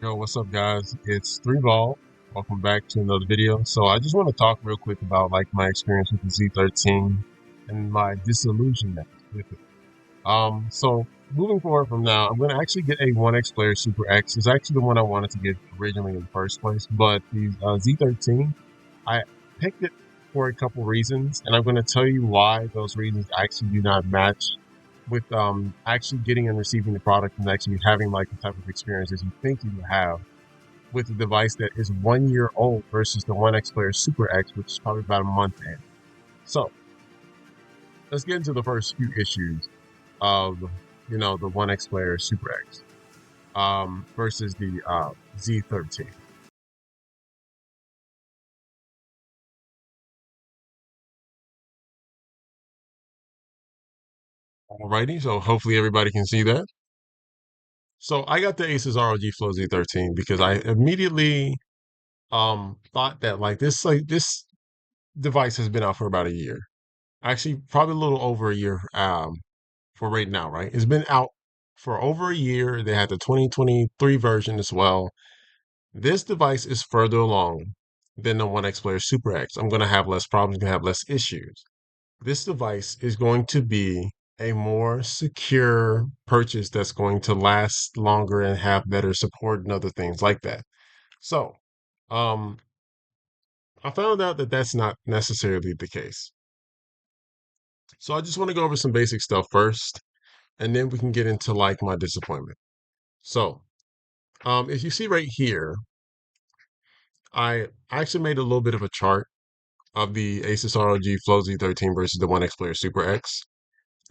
Yo, what's up, guys? It's 3Ball. Welcome back to another video. So I just want to talk real quick about like my experience with the Z13 and my disillusionment with it. So moving forward from now, I'm going to actually get a OneXPlayer SuperX. It's actually the one I wanted to get originally in the first place, but the Z13, I picked it for a couple reasons, and I'm going to tell you why those reasons actually do not match with actually getting and receiving the product and actually having like the type of experience as you think you will have with a device that is 1 year old versus the OneXPlayer SuperX, which is probably about a month in. So let's get into the first few issues of the OneXPlayer SuperX versus the Z13. Alrighty, so hopefully everybody can see that. So I got the ASUS ROG Floz Z13 because I immediately thought that like this device has been out for about a year. Actually, probably a little over a year for right now, right? It's been out for over a year. They had the 2023 version as well. This device is further along than the OneXPlayer Super X. I'm going to have less problems, going to have less issues. This device is going to be a more secure purchase that's going to last longer and have better support and other things like that. So, um, I found out that that's not necessarily the case. So I just want to go over some basic stuff first, and then we can get into like my disappointment. So, if you see right here, I actually made a little bit of a chart of the Asus ROG Flow Z13 versus the OneXPlayer Super X.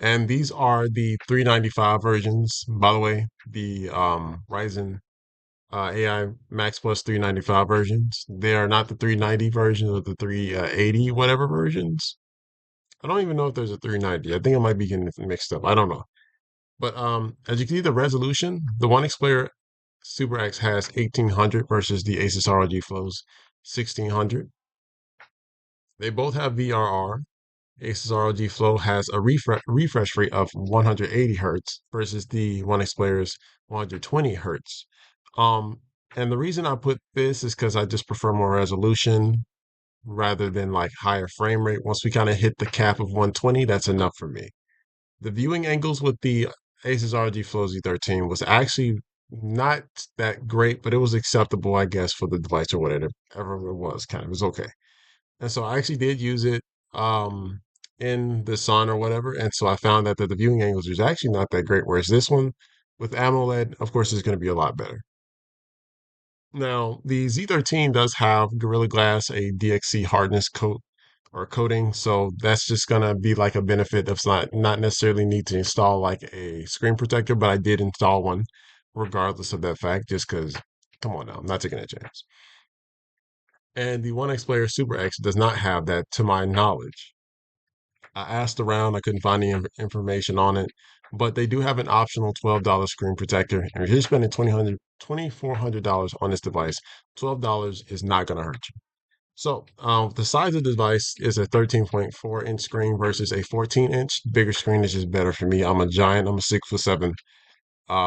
And these are the 395 versions. By the way, the Ryzen AI Max Plus 395 versions. They are not the 390 versions or the 380 whatever versions. I don't even know if there's a 390. I think I might be getting it mixed up. I don't know. But as you can see, the resolution, the OneXPlayer Super X has 1800 versus the Asus ROG Flows 1600. They both have VRR. Asus ROG Flow has a refresh rate of 180 hertz versus the OneXPlayer's 120 hertz. Um, and the reason I put this is because I just prefer more resolution rather than like higher frame rate. Once we kind of hit the cap of 120, that's enough for me. The viewing angles with the Asus ROG Flow Z13 was actually not that great, but it was acceptable, I guess, for the device or whatever it was. Kind of, it was okay. And so I actually did use it um, in the sun or whatever. And so I found that the viewing angles was actually not that great. Whereas this one with AMOLED, of course, is going to be a lot better. Now, the Z13 does have Gorilla Glass, a DXC hardness coat or coating. So that's just going to be like a benefit that's not necessarily need to install like a screen protector, but I did install one regardless of that fact, just because, come on now, I'm not taking a chance. And the OneXPlayer Super X does not have that to my knowledge. I asked around, I couldn't find any information on it, but they do have an optional $12 screen protector. And if you're spending $2,400 on this device, $12 is not going to hurt you. So, the size of the device is a 13.4-inch screen versus a 14-inch. Bigger screen is just better for me. I'm a giant. I'm a 6'7"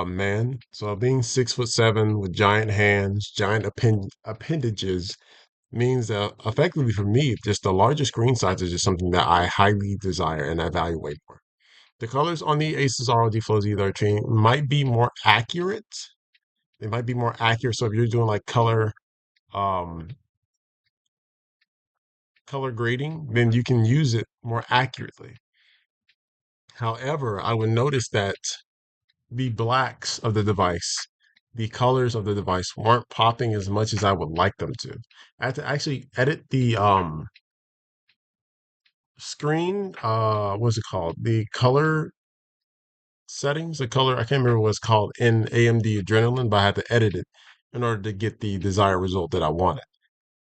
man. So being 6'7" with giant hands, giant appendages means that effectively for me, just the larger screen size is just something that I highly desire and evaluate for. The colors on the Asus ROG Flow Z13 might be more accurate. They might be more accurate. So if you're doing like um, color grading, then you can use it more accurately. However, I would notice that the blacks of the device, the colors of the device weren't popping as much as I would like them to. I had to actually edit the screen, what's it called? The color settings, the color, I can't remember what it's called in AMD Adrenaline, but I had to edit it in order to get the desired result that I wanted.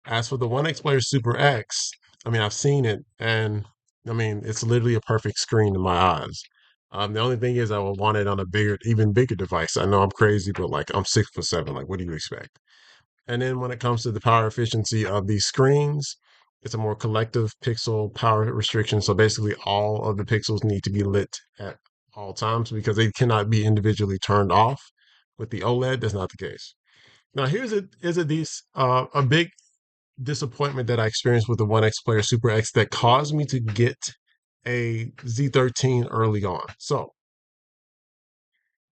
As for the OneXPlayer Super X, I mean, I've seen it and I mean, it's literally a perfect screen in my eyes. The only thing is I would want it on a bigger, even bigger device. I know I'm crazy, but like I'm 6'7". Like, what do you expect? And then when it comes to the power efficiency of these screens, it's a more collective pixel power restriction. So basically, all of the pixels need to be lit at all times because they cannot be individually turned off. With the OLED, that's not the case. Now a big disappointment that I experienced with the OneXPlayer SuperX that caused me to get a Z13 early on. So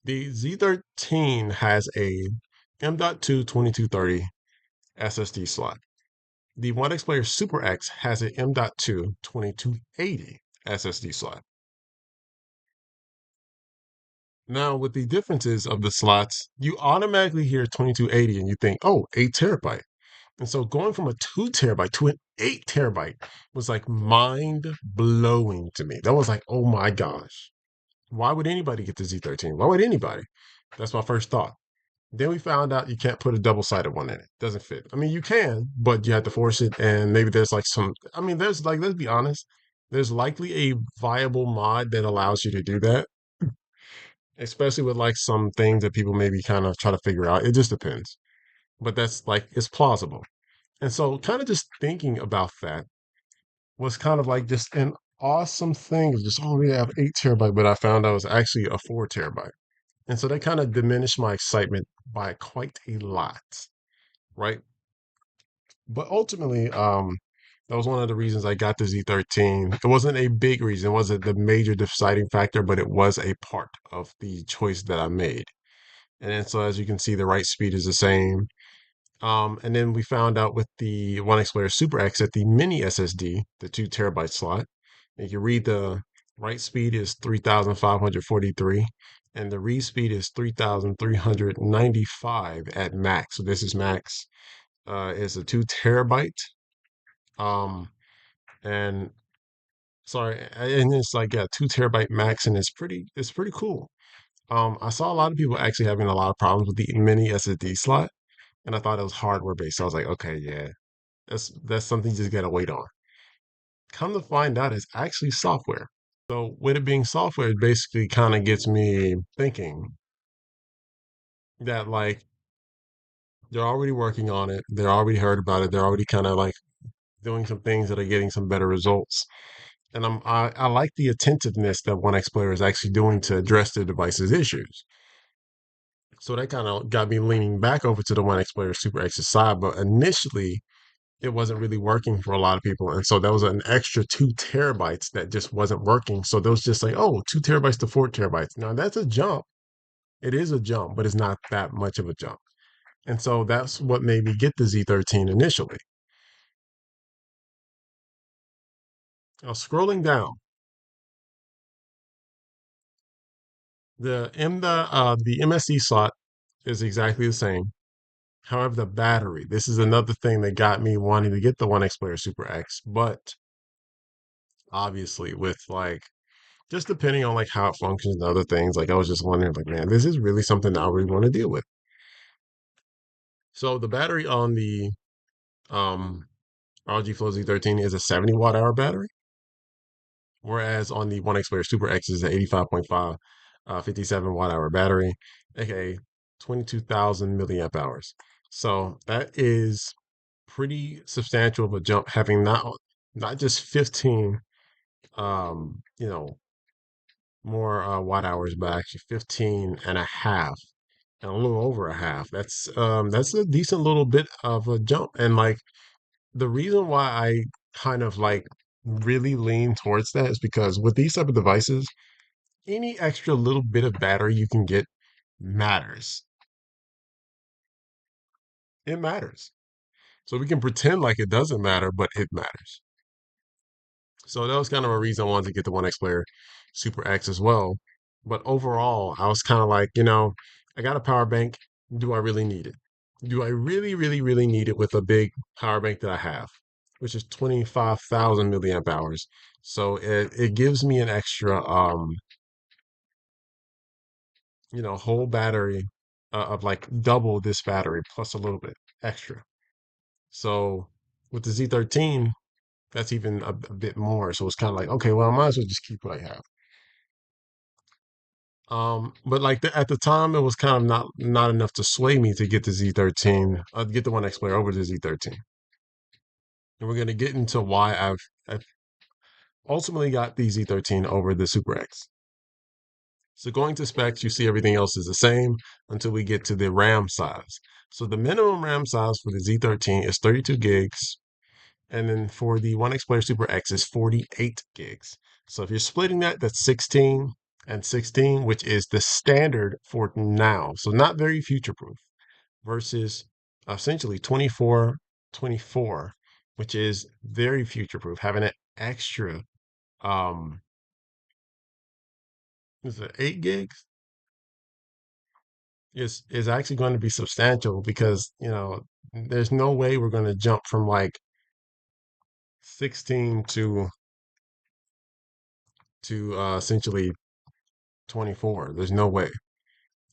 the Z13 has a M.2 2230 SSD slot. The OneXPlayer SuperX has a M.2 2280 SSD slot. Now, with the differences of the slots, you automatically hear 2280 and you think, oh, 8 terabyte. And so going from a 2 terabyte to an 8 terabyte was like mind blowing to me. That was like, oh my gosh, why would anybody get the Z13? Why would anybody? That's my first thought. Then we found out you can't put a double sided one in it. Doesn't fit. I mean, you can, but you have to force it. And maybe there's like I mean, there's like, let's be honest, there's likely a viable mod that allows you to do that, especially with like some things that people maybe kind of try to figure out. It just depends. But that's like, it's plausible. And so, kind of just thinking about that was kind of like just an awesome thing. Just, oh, we have 8 terabyte, but I found out it was actually a 4 terabyte. And so that kind of diminished my excitement by quite a lot, right? But ultimately, that was one of the reasons I got the Z13. It wasn't a big reason, it wasn't the major deciding factor, but it was a part of the choice that I made. And then, so as you can see, the write speed is the same. And then we found out with the OneXPlayer SuperX that the mini SSD, the 2 terabyte slot, you can read the write speed is 3,543 and the read speed is 3,395 at max. So this is max. It's a 2 terabyte. Um, and sorry, and it's like, yeah, 2 terabyte max, and it's pretty cool. I saw a lot of people actually having a lot of problems with the mini SSD slot, and I thought it was hardware based. So I was like, okay, yeah, that's something you just gotta wait on. Come to find out, it's actually software. So with it being software, it basically kind of gets me thinking that like they're already working on it, they're already heard about it, they're already kind of like doing some things that are getting some better results. And I like the attentiveness that OneXPlayer is actually doing to address the device's issues. So that kind of got me leaning back over to the OneXPlayer Super X's side. But initially, it wasn't really working for a lot of people. And so there was an extra 2 terabytes that just wasn't working. So there was just like, oh, 2 terabytes to 4 terabytes. Now that's a jump. It is a jump, but it's not that much of a jump. And so that's what made me get the Z13 initially. Now scrolling down, the MSC slot is exactly the same. However, the battery, this is another thing that got me wanting to get the OneXPlayer Super X, but obviously with like just depending on like how it functions and other things, like I was just wondering, like, man, this is really something that I really want to deal with. So the battery on the um ROG Floz Z13 is a 70 watt hour battery, whereas on the OneXPlayer Super X is an 85.5 57 watt hour battery, aka 22,000 milliamp hours. So that is pretty substantial of a jump, having not just 15 you know more watt hours, but actually 15 and a half and a little over a half. That's a decent little bit of a jump. And like the reason why I kind of like really lean towards that is because with these type of devices, any extra little bit of battery you can get matters. It matters. So we can pretend like it doesn't matter, but it matters. So that was kind of a reason I wanted to get the OneXPlayer Super X as well. But overall, I was kind of like, I got a power bank. Do I really need it? Do I really, really, really need it with a big power bank that I have, which is 25,000 milliamp hours? So it gives me an extra, whole battery of like double this battery plus a little bit extra. So with the Z13, that's even a bit more. So it's kind of like, okay, well, I might as well just keep what I have. But like at the time, it was kind of not enough to sway me to get the Z13, get the OneXPlayer over the Z13. And we're gonna get into why I've ultimately got the Z13 over the Super X. So going to specs, you see everything else is the same until we get to the RAM size. So the minimum RAM size for the Z13 is 32 gigs, and then for the OneXPlayer Super X is 48 gigs. So if you're splitting that, that's 16 and 16, which is the standard for now. So not very future proof versus essentially 24, 24, which is very future proof, having an extra, um, is it 8 gigs? Is actually going to be substantial because, there's no way we're going to jump from like 16 to essentially 24. There's no way.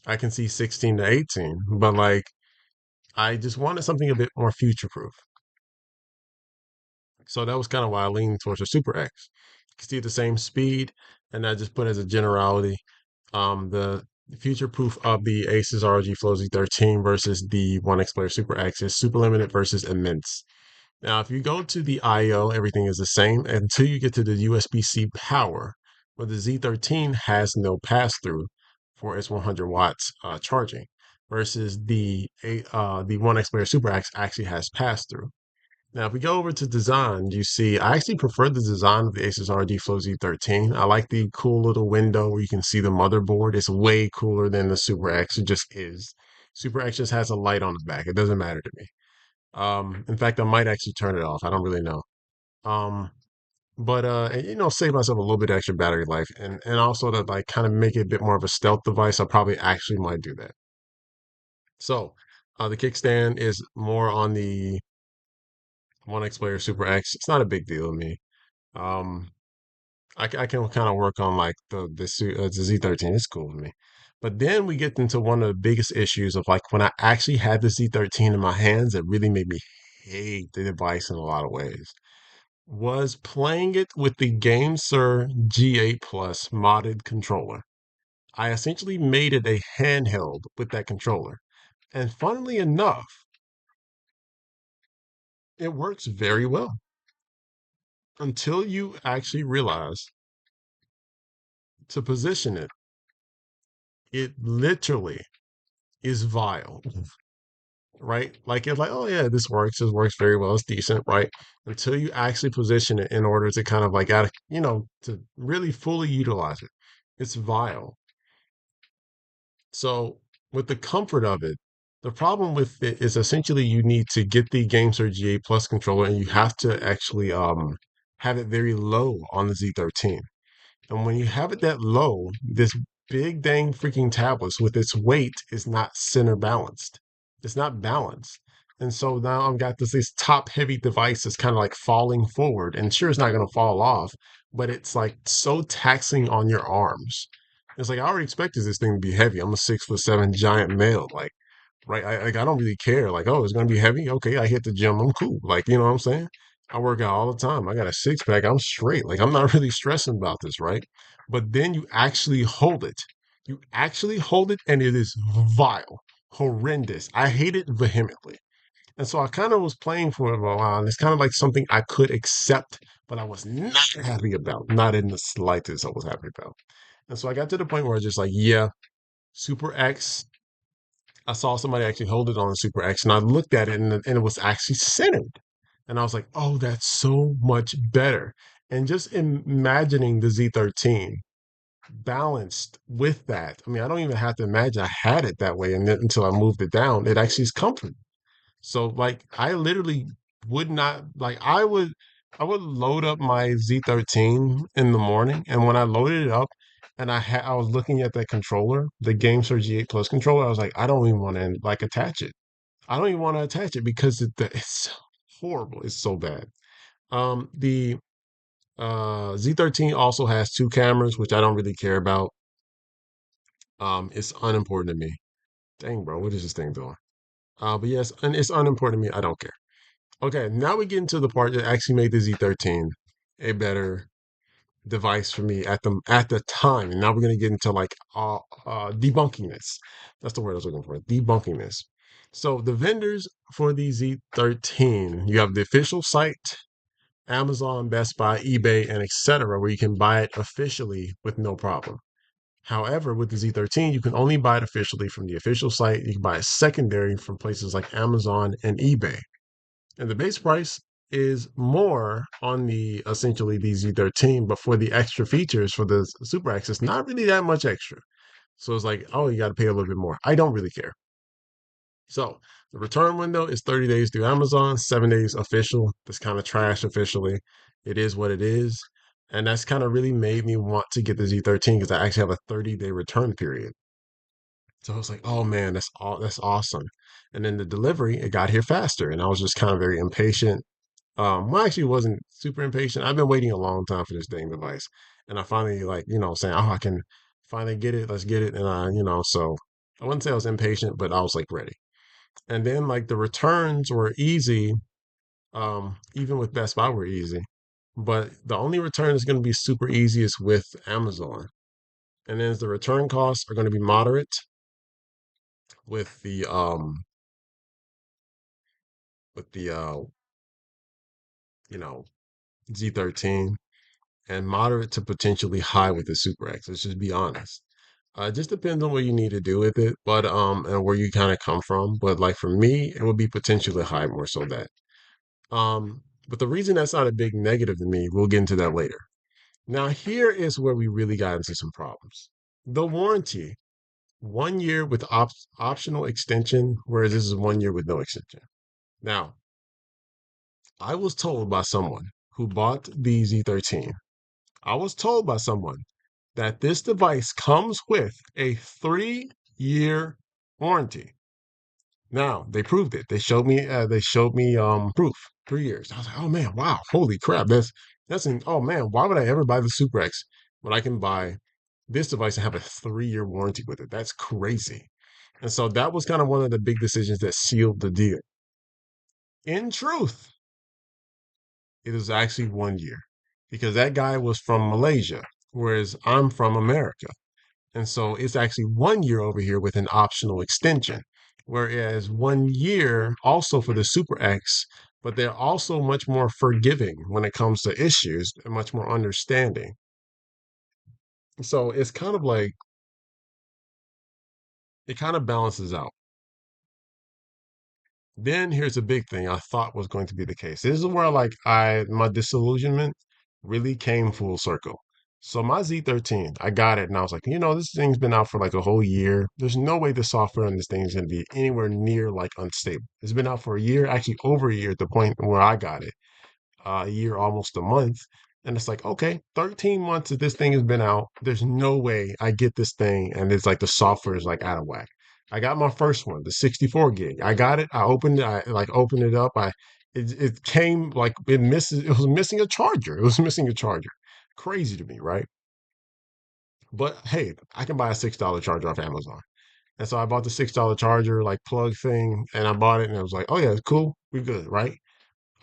I can see 16 to 18, but like I just wanted something a bit more future proof. So that was kind of why I leaned towards the Super X. You can see the same speed, and I just put as a generality the future proof of the ASUS ROG Floz Z13 versus the OneXPlayer Super X is super limited versus immense. Now, if you go to the I/O, everything is the same until you get to the USB-C power, where the Z13 has no pass-through for its 100 watts charging, versus the OneXPlayer Super X actually has pass-through. Now, if we go over to design, you see I actually prefer the design of the Asus ROG Flow Z13. I like the cool little window where you can see the motherboard. It's way cooler than the Super X. It just is. Super X just has a light on the back. It doesn't matter to me. In fact, I might actually turn it off. I don't really know. Um, but save myself a little bit extra battery life, and also to like kind of make it a bit more of a stealth device. I probably actually might do that. So, the kickstand is more on the OneXPlayer Super X. It's not a big deal to me. Um, I can kind of work on like the Z13. It's cool with me. But then we get into one of the biggest issues of like when I actually had the Z13 in my hands, it really made me hate the device in a lot of ways. Was playing it with the GameSir G8 Plus modded controller. I essentially made it a handheld with that controller. And funnily enough, it works very well until you actually realize to position it. It literally is vile, right? Like it's like, oh yeah, this works. This works very well. It's decent, right? Until you actually position it in order to kind of like to really fully utilize it. It's vile. So with the comfort of it, the problem with it is essentially you need to get the GameSir G8 Plus controller and you have to actually have it very low on the Z13. And when you have it that low, this big dang freaking tablet with its weight is not center balanced. It's not balanced. And so now I've got this top heavy device that's kind of like falling forward. And sure, it's not going to fall off, but it's like so taxing on your arms. It's like I already expected this thing to be heavy. I'm a 6'7" giant male. Like, right? I don't really care. Like, oh, it's gonna be heavy. Okay, I hit the gym. I'm cool. Like, you know what I'm saying? I work out all the time. I got a six pack. I'm straight. Like, I'm not really stressing about this, right? But then you actually hold it. You actually hold it, and it is vile, horrendous. I hate it vehemently. And so I kind of was playing for it for a while, and it's kind of like something I could accept, but I was not happy about. Not in the slightest, I was happy about. And so I got to the point where I was just like, yeah, Super X. I saw somebody actually hold it on the Super X, and I looked at it, and it was actually centered. And I was like, oh, that's so much better. And just imagining the Z13 balanced with that. I mean, I don't even have to imagine I had it that way, and then until I moved it down, it actually is comfortable. So like I literally would not like I would load up my Z13 in the morning, and when I loaded it up and I was looking at that controller, the GameSir G8 Plus controller, I was like, I don't even want to like attach it. I don't even want to attach it because it's horrible. It's so bad. The Z13 also has two cameras, which I don't really care about. It's unimportant to me. Dang, bro, what is this thing doing? But yes, and it's unimportant to me. I don't care. Okay, now we get into the part that actually made the Z13 a better device for me at the time. And now we're gonna get into like debunking this. That's the word I was looking for. Debunking this. So the vendors for the Z13, you have the official site, Amazon, Best Buy, eBay, and etc., where you can buy it officially with no problem. However, with the Z13, you can only buy it officially from the official site. You can buy it secondary from places like Amazon and eBay. And the base price is more on the essentially the Z13, but for the extra features for the SuperX, it's not really that much extra. So it's like, oh, you got to pay a little bit more. I don't really care. So the return window is 30 days through Amazon, 7 days official. That's kind of trash officially. It is what it is. And that's kind of really made me want to get the Z13 because I actually have a 30-day return period. So I was like, oh man, that's awesome. And then the delivery, it got here faster. And I was just kind of very impatient. Well, I actually wasn't super impatient. I've been waiting a long time for this dang device. And I finally like, saying, oh, I can finally get it. Let's get it. And so I wouldn't say I was impatient, but I was like ready. And then like the returns were easy. Even with Best Buy were easy. But the only return is going to be super easy is with Amazon. And then the return costs are going to be moderate with the you know, Z13 and moderate to potentially high with the SuperX. Let's just be honest. It just depends on what you need to do with it, but and where you kind of come from. But like for me, it would be potentially high more so that. But the reason that's not a big negative to me, we'll get into that later. Now, here is where we really got into some problems. The warranty, 1 year with optional extension, whereas this is 1 year with no extension. Now, I was told by someone who bought the Z13, I was told by someone that this device comes with a 3 year warranty. Now they proved it. They showed me. Proof. 3 years. I was like, oh man, wow, holy crap. Oh man, why would I ever buy the Super X when I can buy this device and have a 3 year warranty with it? That's crazy. And so that was kind of one of the big decisions that sealed the deal. In truth, it was actually 1 year because that guy was from Malaysia, whereas I'm from America. And so it's actually 1 year over here with an optional extension, whereas 1 year also for the Super X, but they're also much more forgiving when it comes to issues and much more understanding. So it's kind of like it kind of balances out. Then here's a big thing I thought was going to be the case. This is where like my disillusionment really came full circle. So my Z13, I got it and I was like, this thing's been out for like a whole year. There's no way the software on this thing is going to be anywhere near like unstable. It's been out for a year, actually over a year at the point where I got it, a year, almost a month. And it's like, okay, 13 months that this thing has been out. There's no way I get this thing and it's like the software is like out of whack. I got my first one, the 64 gig. I got it. I opened it. I like opened it up. It came like it was missing a charger. It was missing a charger. Crazy to me, right? But hey, I can buy a $6 charger off Amazon. And so I bought the $6 charger, like plug thing, and I bought it and I was like, oh yeah, it's cool. We're good, right?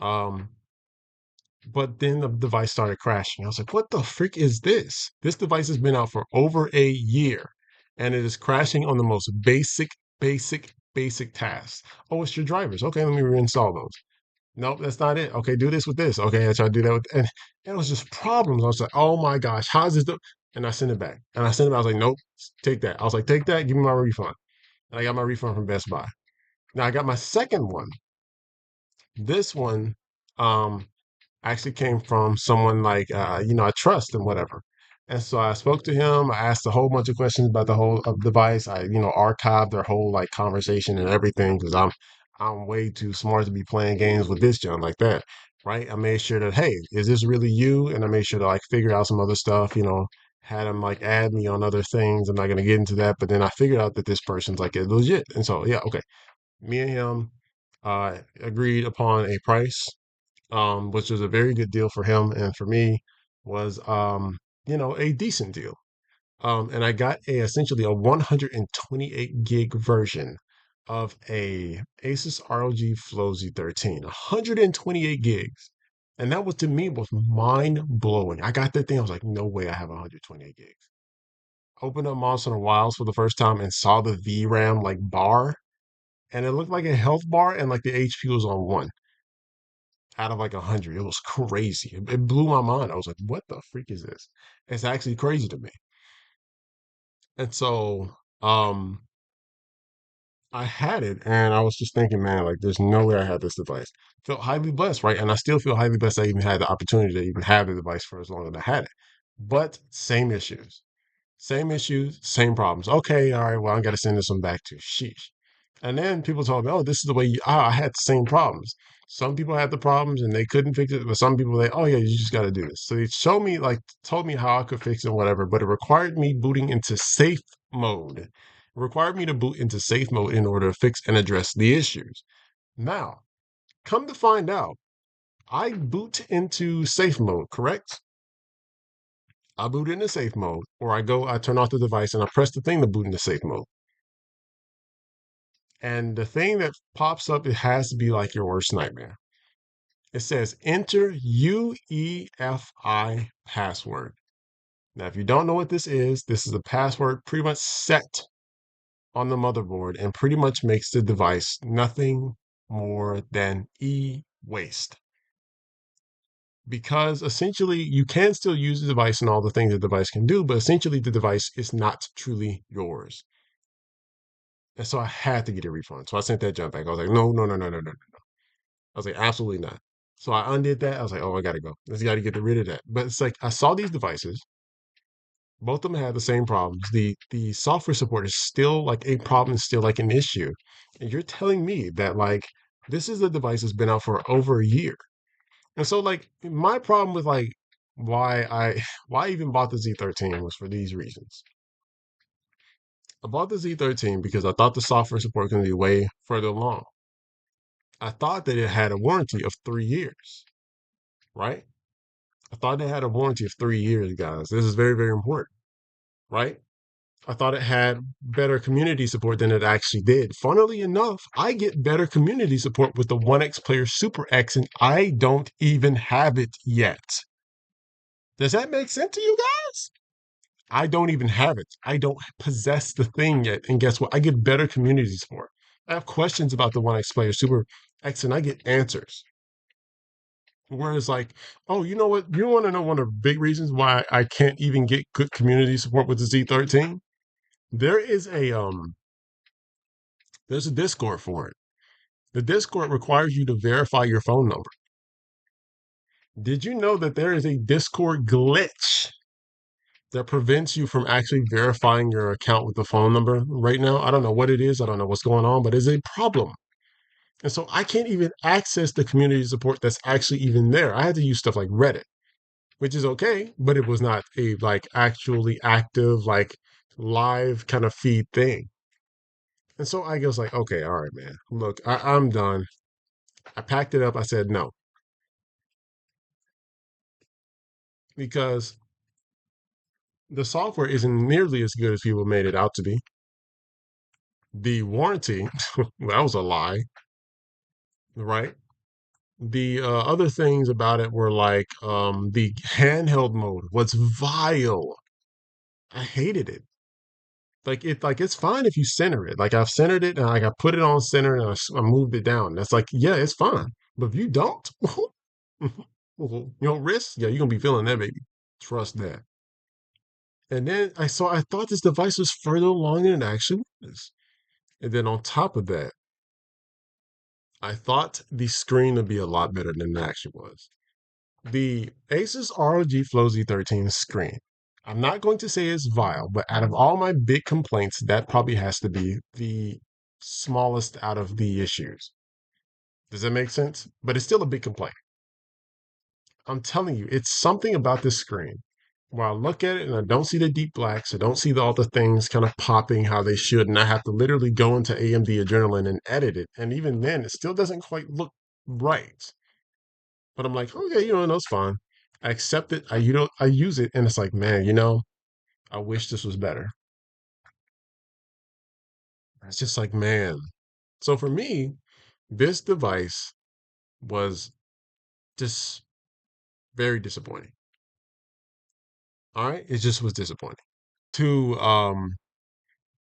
Um, But then the device started crashing. I was like, what the frick is this? This device has been out for over a year and it is crashing on the most basic tasks. Oh, it's your drivers. Okay, let me reinstall those. Nope, that's not it. Okay, do this with this. Okay, I tried to do that and it was just problems. I was like, oh my gosh, how's this? And I sent it back. And I sent it back. I was like, nope, take that. I was like, take that, give me my refund. And I got my refund from Best Buy. Now I got my second one. This one, um, actually came from someone like I trust and whatever. And so I spoke to him. I asked a whole bunch of questions about the whole of device. I archived their whole like conversation and everything because I'm way too smart to be playing games with this junk like that, right? I made sure that hey, is this really you? And I made sure to like figure out some other stuff. Had him like add me on other things. I'm not gonna get into that, but then I figured out that this person's like legit. And so yeah, okay. Me and him agreed upon a price which was a very good deal for him and for me was a decent deal. And I got essentially a 128 gig version of a Asus ROG Floz Z13, 128 gigs. And that was to me was mind blowing. I got that thing. I was like, no way I have 128 gigs. Opened up Monster Wilds for the first time and saw the VRAM like bar, and it looked like a health bar, and like the HP was on one out of like 100. It was crazy. It blew my mind. I was like, what the freak is this? It's actually crazy to me. And so, um, I had it and I was just thinking, man, like there's no way I had this device. Felt highly blessed, right? And I still feel highly blessed I even had the opportunity to even have the device for as long as I had it. But same issues, same problems. Okay, all right, well, I got to send this one back to sheesh. And then people told me, oh, this is the way I had the same problems. Some people had the problems and they couldn't fix it, but some people, oh, yeah, you just got to do this. So they showed me, like, told me how I could fix it, whatever, but it required me booting into safe mode. It required me to boot into safe mode in order to fix and address the issues. Now, come to find out, I boot into safe mode, correct? I boot into safe mode, or I turn off the device and I press the thing to boot into safe mode. And the thing that pops up, it has to be like your worst nightmare. It says enter UEFI password. Now, if you don't know what this is a password pretty much set on the motherboard and pretty much makes the device nothing more than e-waste. Because essentially you can still use the device and all the things the device can do, but essentially the device is not truly yours. And so I had to get a refund. So I sent that jump back. I was like, no, no, no, no, no, no. I was like, absolutely not. So I undid that. I was like, oh, I gotta go. I just gotta get rid of that. But it's like I saw these devices. Both of them had the same problems. The software support is still like a problem, still like an issue. And you're telling me that like this is a device that's been out for over a year. And so like my problem with like why I why I even bought the Z13 was for these reasons. I bought the Z13 because I thought the software support was going to be way further along. I thought that it had a warranty of 3 years, right? I thought it had a warranty of 3 years, guys. This is very, very important, right? I thought it had better community support than it actually did. Funnily enough, I get better community support with the OneXPlayer SuperX, and I don't even have it yet. Does that make sense to you guys? I don't even have it. I don't possess the thing yet. And guess what? I get better community support. I have questions about the OneXPlayer SuperX, and I get answers. Whereas, like, oh, you know what? You want to know one of the big reasons why I can't even get good community support with the Z13? There is there's a Discord for it. The Discord requires you to verify your phone number. Did you know that there is a Discord glitch that prevents you from actually verifying your account with the phone number right now? I don't know what it is. I don't know what's going on, but it's a problem. And so I can't even access the community support that's actually even there. I had to use stuff like Reddit, which is okay, but it was not a like actually active, like live kind of feed thing. And so I was like, okay, all right, man. Look, I'm done. I packed it up. I said no because the software isn't nearly as good as people made it out to be. The warranty, that was a lie, right? The other things about it were like the handheld mode was vile. I hated it. Like it's fine if you center it. Like I've centered it and like I put it on center and I moved it down. That's like yeah, it's fine. But if you don't, you know, risk, yeah, you're gonna be feeling that, baby. Trust that. And then I thought this device was further along than it actually was. And then on top of that, I thought the screen would be a lot better than it actually was. The ASUS ROG Floz Z13 screen. I'm not going to say it's vile, but out of all my big complaints, that probably has to be the smallest out of the issues. Does that make sense? But it's still a big complaint. I'm telling you, it's something about this screen where I look at it and I don't see the deep blacks. I don't see all the things kind of popping how they should. And I have to literally go into AMD Adrenaline and edit it. And even then, it still doesn't quite look right. But I'm like, okay, you know, that's fine. I accept it. I use it, and it's like, man, you know, I wish this was better. It's just like, man. So for me, this device was just very disappointing. All right, it just was disappointing. To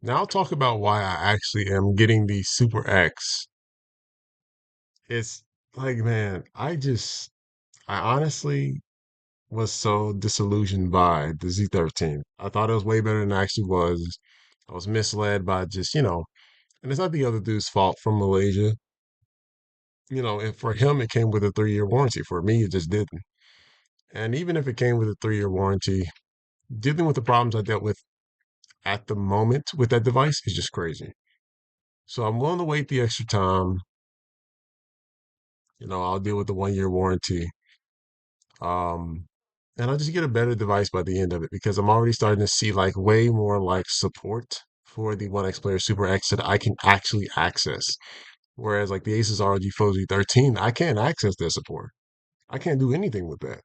now talk about why I actually am getting the Super X. It's like, man, I honestly was so disillusioned by the Z13. I thought it was way better than it actually was. I was misled by just, and it's not the other dude's fault from Malaysia. And for him, it came with a 3-year warranty. For me, it just didn't. And even if it came with a 3-year warranty, dealing with the problems I dealt with at the moment with that device is just crazy. So I'm willing to wait the extra time. I'll deal with the 1-year warranty. Um, and I'll just get a better device by the end of it because I'm already starting to see like way more like support for the OneXPlayer SuperX that I can actually access. Whereas like the Asus ROG Floz Z13, I can't access their support. I can't do anything with that.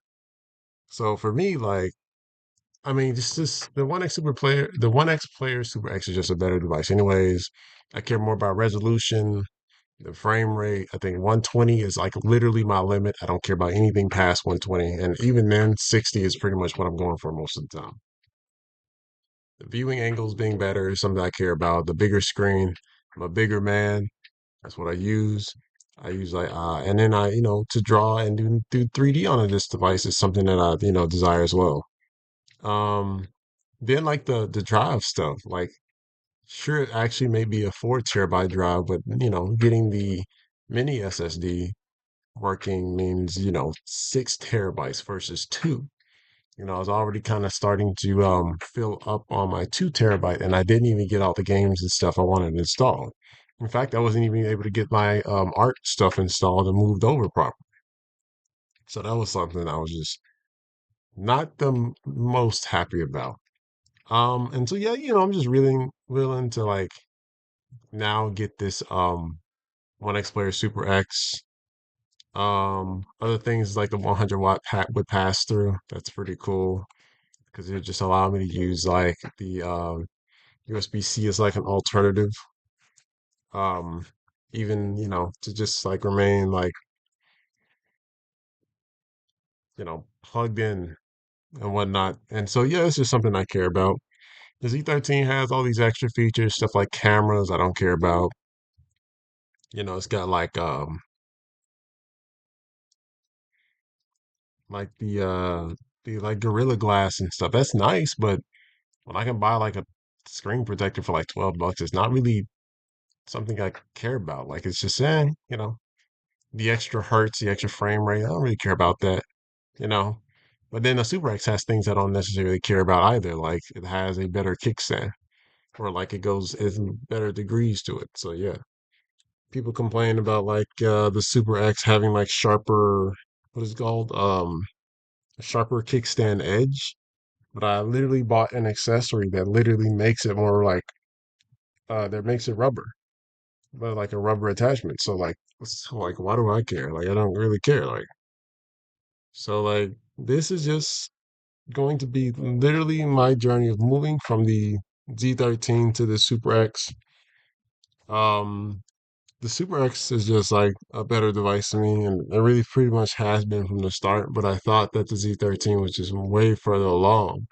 So for me, like, I mean, just the One X Super Player, the One X Player Super X is just a better device. Anyways, I care more about resolution, the frame rate. I think 120 is like literally my limit. I don't care about anything past 120, and even then, 60 is pretty much what I'm going for most of the time. The viewing angles being better is something I care about. The bigger screen. I'm a bigger man. That's what I use. I use like and then to draw and do 3D on this device is something that I desire as well. Um, then like the drive stuff, like sure it actually may be a 4 terabyte drive, but getting the mini SSD working means 6 terabytes versus two. I was already kind of starting to fill up on my 2 terabyte, and I didn't even get all the games and stuff I wanted installed. In fact, I wasn't even able to get my art stuff installed and moved over properly. So that was something I was just not the most happy about. And so yeah, I'm just really willing to like now get this OneXPlayer Super X. Other things like the 100-watt pack with pass through. That's pretty cool because it just allowed me to use like the USB-C as like an alternative. Um, even to just like remain like plugged in and whatnot. And so yeah, it's just something I care about. The Z13 has all these extra features, stuff like cameras I don't care about. It's got like the like Gorilla Glass and stuff. That's nice, but when I can buy like a screen protector for like $12, it's not really something I care about. Like it's just the extra hertz, the extra frame rate. I don't really care about that, you know. But then the Super X has things I don't necessarily care about either. Like it has a better kickstand, or like it goes is better degrees to it. So yeah, people complain about like the Super X having like sharper, what is it called, a sharper kickstand edge. But I literally bought an accessory that literally makes it more like that makes it rubber, but like a rubber attachment. So like why do I care? Like I don't really care. Like so like this is just going to be literally my journey of moving from the Z13 to the Super X. Um, the Super X is just like a better device to me, and it really pretty much has been from the start. But I thought that the Z13 was just way further along.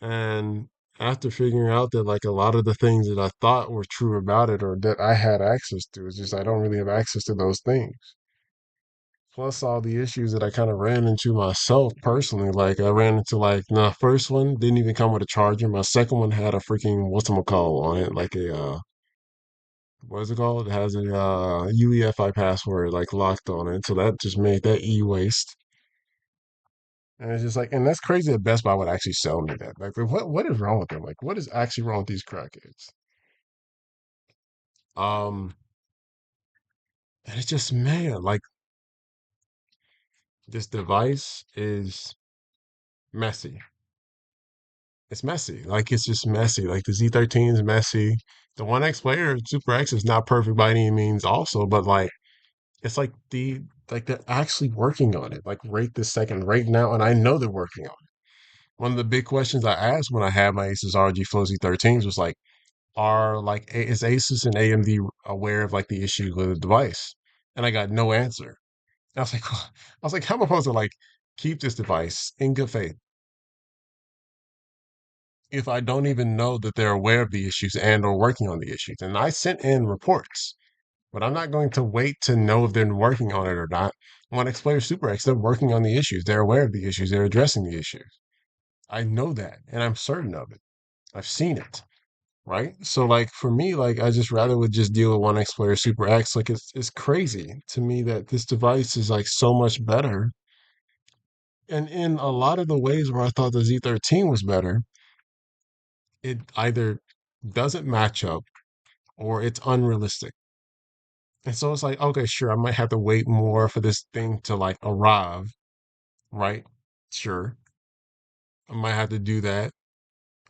And after figuring out that like a lot of the things that I thought were true about it or that I had access to, it's just I don't really have access to those things. Plus all the issues that I kind of ran into myself personally. Like I ran into like the first one didn't even come with a charger. My second one had a freaking whatchamacall on it, like a what is it called? It has a UEFI password like locked on it. So that just made that e-waste. And it's just like, and that's crazy that Best Buy would actually sell me that. Like, what is wrong with them? Like, what is actually wrong with these crackheads? Um, and it's just man, like this device is messy. It's messy. Like it's just messy. Like the Z13 is messy. The One X player Super X is not perfect by any means, also, but like it's like they're actually working on it. Like right this second, right now, and I know they're working on it. One of the big questions I asked when I had my Asus ROG Flow Z13s was like, is Asus and AMD aware of like the issue with the device? And I got no answer. I was like, how am I supposed to like keep this device in good faith if I don't even know that they're aware of the issues and or working on the issues? And I sent in reports, but I'm not going to wait to know if they're working on it or not. When XPlayer SuperX, they're working on the issues. They're aware of the issues. They're addressing the issues. I know that, and I'm certain of it. I've seen it, right? So like for me, like I just rather would just deal with OneXPlayer SuperX. Like it's crazy to me that this device is like so much better. And in a lot of the ways where I thought the Z13 was better, it either doesn't match up or it's unrealistic. And so it's like, okay, sure, I might have to wait more for this thing to like arrive, right? Sure, I might have to do that.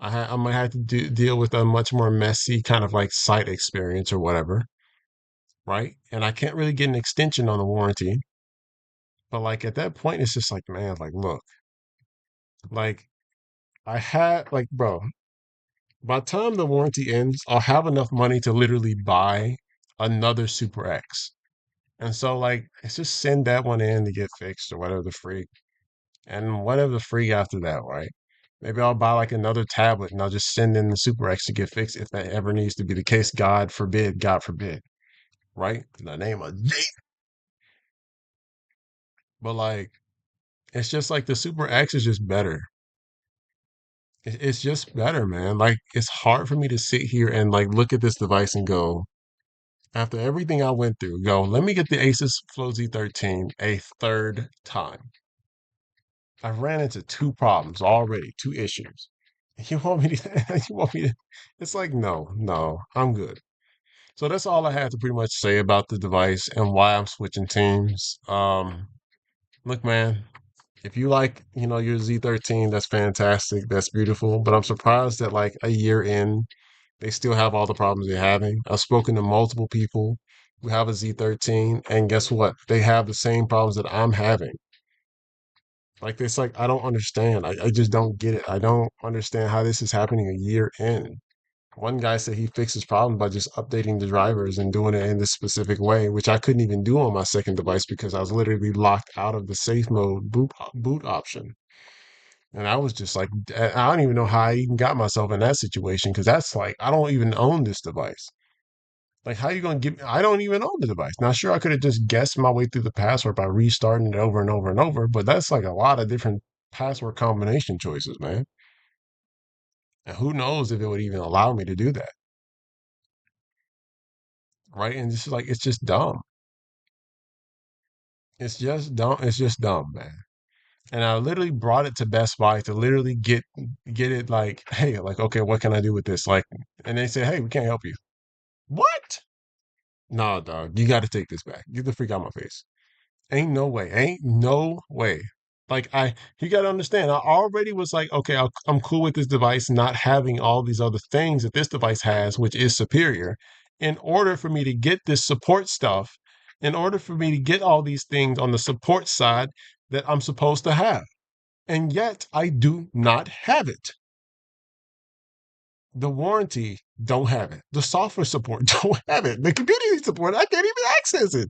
I might have to deal with a much more messy kind of like site experience or whatever, right? And I can't really get an extension on the warranty. But like at that point, it's just like, man, like, look, like I had, like, bro, by the time the warranty ends, I'll have enough money to literally buy another Super X. And so, like, let's just send that one in to get fixed or whatever the freak. And whatever the freak after that, right? Maybe I'll buy like another tablet and I'll just send in the Super X to get fixed if that ever needs to be the case. God forbid, right? In the name of Jesus. But like, it's just like the Super X is just better. It's just better, man. Like, it's hard for me to sit here and like look at this device and go, after everything I went through, go, let me get the Asus Floz Z13 a third time. I've ran into two problems already, two issues. You want me to, you want me to, it's like, no, no, I'm good. So that's all I had to pretty much say about the device and why I'm switching teams. Look, man, if you like, your Z13, that's fantastic. That's beautiful. But I'm surprised that like a year in, they still have all the problems they're having. I've spoken to multiple people who have a Z13, and guess what? They have the same problems that I'm having. Like it's like I don't understand. I just don't get it. I don't understand how this is happening a year in. One guy said he fixed his problem by just updating the drivers and doing it in this specific way, which I couldn't even do on my second device because I was literally locked out of the safe mode boot option. And I was just like, I don't even know how I even got myself in that situation because that's like, I don't even own this device. Like, how you going to give I don't even own the device. Now, sure, I could have just guessed my way through the password by restarting it over and over and over, but that's like a lot of different password combination choices, man. And who knows if it would even allow me to do that, right? And it's like, it's just dumb. It's just dumb. It's just dumb, man. And I literally brought it to Best Buy to literally get it like, hey, like, okay, what can I do with this? Like, and they say, hey, we can't help you. What? No, dog, you got to take this back. Get the freak out of my face. Ain't no way. Ain't no way. Like you got to understand. I already was like, okay, I'm cool with this device not having all these other things that this device has, which is superior. In order for me to get this support stuff, in order for me to get all these things on the support side that I'm supposed to have, and yet I do not have it. The warranty don't have it. The software support don't have it. The community support, I can't even access it.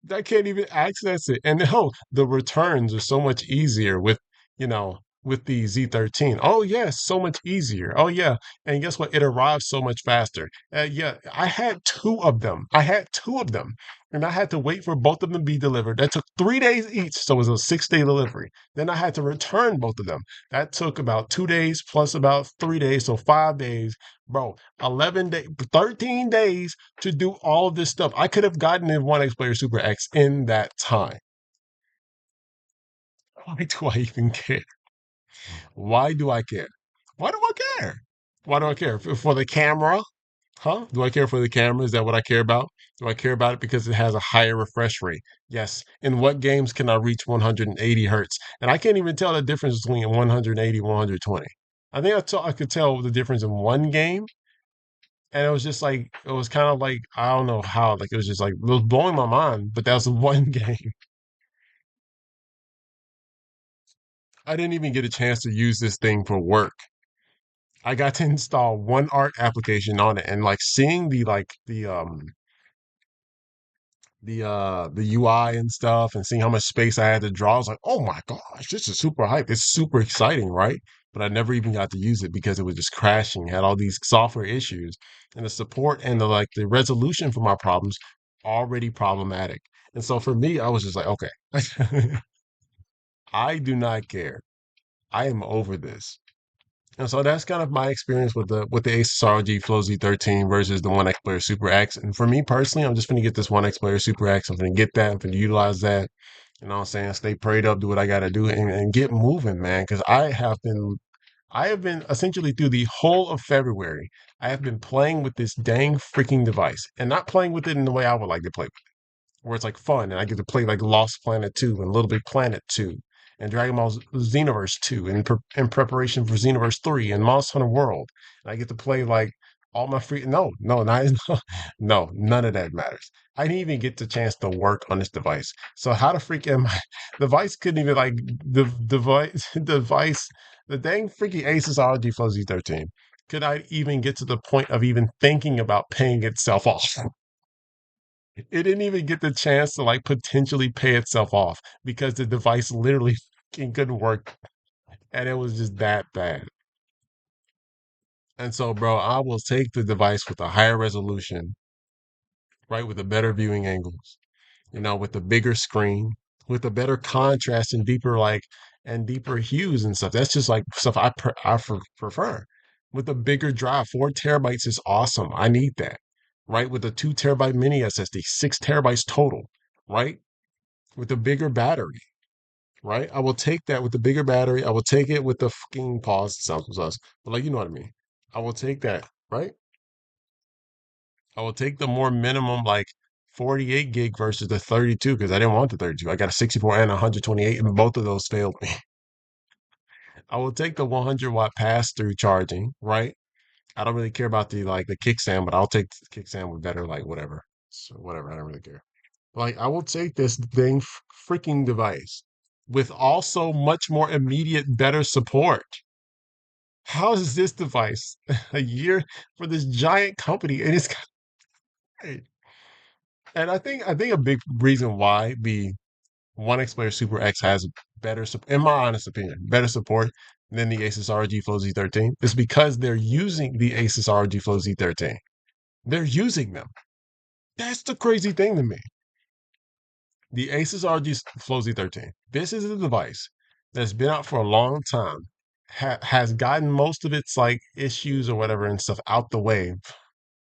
I can't even access it. And oh, the returns are so much easier with the Z13. Oh yes, so much easier. Oh yeah, and guess what? It arrives so much faster. Yeah, I had two of them. I had two of them, and I had to wait for both of them to be delivered. That took 3 days each, so it was a 6 day delivery. Then I had to return both of them. That took about 2 days plus about 3 days, so 5 days. Bro, 11 days, 13 days to do all of this stuff. I could have gotten in OneXPlayer Super X in that time. Why do I even care? Why do I care? Why do I care? Why do I care? For the camera? Huh? Do I care for the camera? Is that what I care about? Do I care about it because it has a higher refresh rate? Yes. In what games can I reach 180 hertz? And I can't even tell the difference between 180 and 120. I think I could tell the difference in one game, and it was just like it was kind of like I don't know how, like it was just like it was blowing my mind, but that was one game. I didn't even get a chance to use this thing for work. I got to install one art application on it, and like seeing the UI and stuff and seeing how much space I had to draw, I was like, oh my gosh, this is super hype. It's super exciting, right? But I never even got to use it because it was just crashing, had all these software issues, and the support and the resolution for my problems already problematic. And so for me, I was just like, okay, I do not care. I am over this. And so that's kind of my experience with the Asus ROG Flow Z13 versus the OneXPlayer Super X. And for me personally, I'm just gonna get this OneXPlayer Super X. I'm gonna get that. I'm gonna utilize that. You know what I'm saying? Stay prayed up, do what I gotta do, and get moving, man. Because I have been essentially through the whole of February. I have been playing with this dang freaking device, and not playing with it in the way I would like to play, where it's like fun and I get to play like Lost Planet 2 and Little Big Planet 2 and Dragon Ball Xenoverse 2 in preparation for Xenoverse 3 and Monster Hunter World. And I get to play like all my free no, not no, none of that matters. I didn't even get the chance to work on this device. So how the freak am I? The device couldn't even like the device the dang freaking Asus ROG Flow Z13. Could I even get to the point of even thinking about paying itself off? It didn't even get the chance to like potentially pay itself off because the device literally fucking couldn't work and it was just that bad. And so, bro, I will take the device with a higher resolution, right? With a better viewing angles, with a bigger screen, with a better contrast and deeper hues and stuff. That's just like stuff prefer. With a bigger drive, 4 TB is awesome. I need that, right? With a 2 TB mini SSD, 6 TB total, right? With a bigger battery, right? I will take that with the bigger battery. I will take it with the fucking pause. Sounds was us, but like you know what I mean. I will take that, right? I will take the more minimum like 48 gig versus the 32 because I didn't want the 32. I got a 64 and 128, and both of those failed me. I will take the 100-watt pass through charging, right? I don't really care about the kickstand, but I'll take the kickstand with better like whatever. So whatever, I don't really care. Like I will take this dang freaking device with also much more immediate better support. How is this device a year for this giant company? And it's and I think a big reason why the OneXPlayer Super X has better in my honest opinion, better support than the Asus ROG Flow Z13 is because they're using the Asus ROG Flow Z13. They're using them. That's the crazy thing to me. The Asus ROG Flow Z13. This is a device that's been out for a long time, has gotten most of its like issues or whatever and stuff out the way.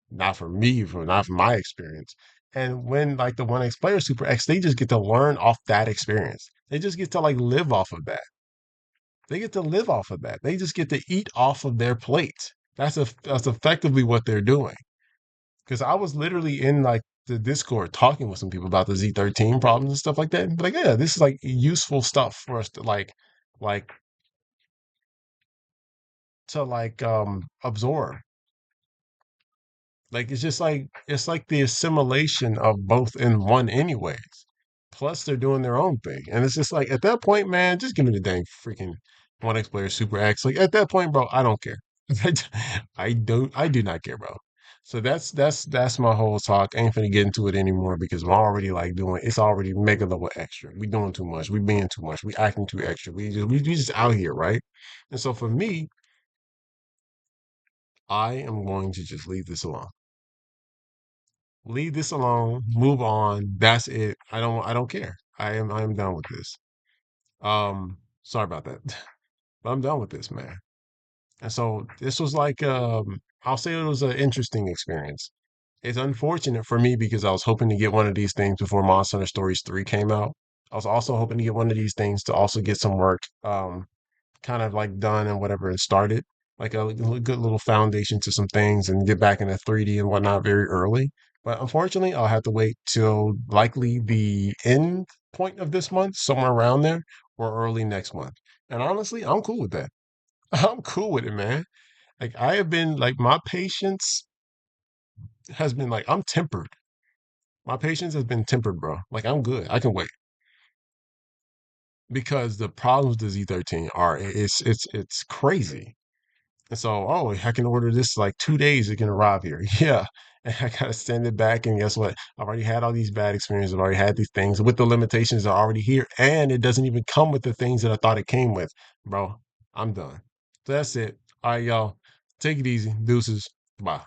Not for me, not from my experience. And when like the One X Player Super X, they just get to learn off that experience. They just get to like live off of that. They get to live off of that. They just get to eat off of their plate. That's effectively what they're doing. Because I was literally in like the Discord talking with some people about the Z13 problems and stuff like that. But like, yeah, this is like useful stuff for us to like absorb. Like it's like the assimilation of both in one anyways. Plus they're doing their own thing. And it's just like at that point, man, just give me the dang freaking One X Player Super X. Like at that point, bro, I don't care. I do not care, bro. So that's my whole talk. I ain't finna get into it anymore because we're already like doing it's already mega level extra. We doing too much. We being too much. We acting too extra. We just out here, right? And so for me, I am going to just leave this alone. Leave this alone, move on. That's it. I don't care. I am done with this. Sorry about that. But I'm done with this, man. And so this was like I'll say it was an interesting experience. It's unfortunate for me because I was hoping to get one of these things before Monster Hunter Stories 3 came out. I was also hoping to get one of these things to also get some work kind of like done and whatever and started like a good little foundation to some things and get back into 3D and whatnot very early. But unfortunately, I'll have to wait till likely the end point of this month, somewhere around there, or early next month. And honestly, I'm cool with that. I'm cool with it, man. Like I have been like my patience has been like I'm tempered. My patience has been tempered, bro. Like I'm good. I can wait because the problems with the Z13 are it's crazy. And so, oh, I can order this like 2 days, it can arrive here. Yeah. And I gotta send it back. And guess what? I've already had all these bad experiences. I've already had these things with the limitations that are already here. And it doesn't even come with the things that I thought it came with. Bro, I'm done. So that's it. All right, y'all. Take it easy. Deuces. Bye.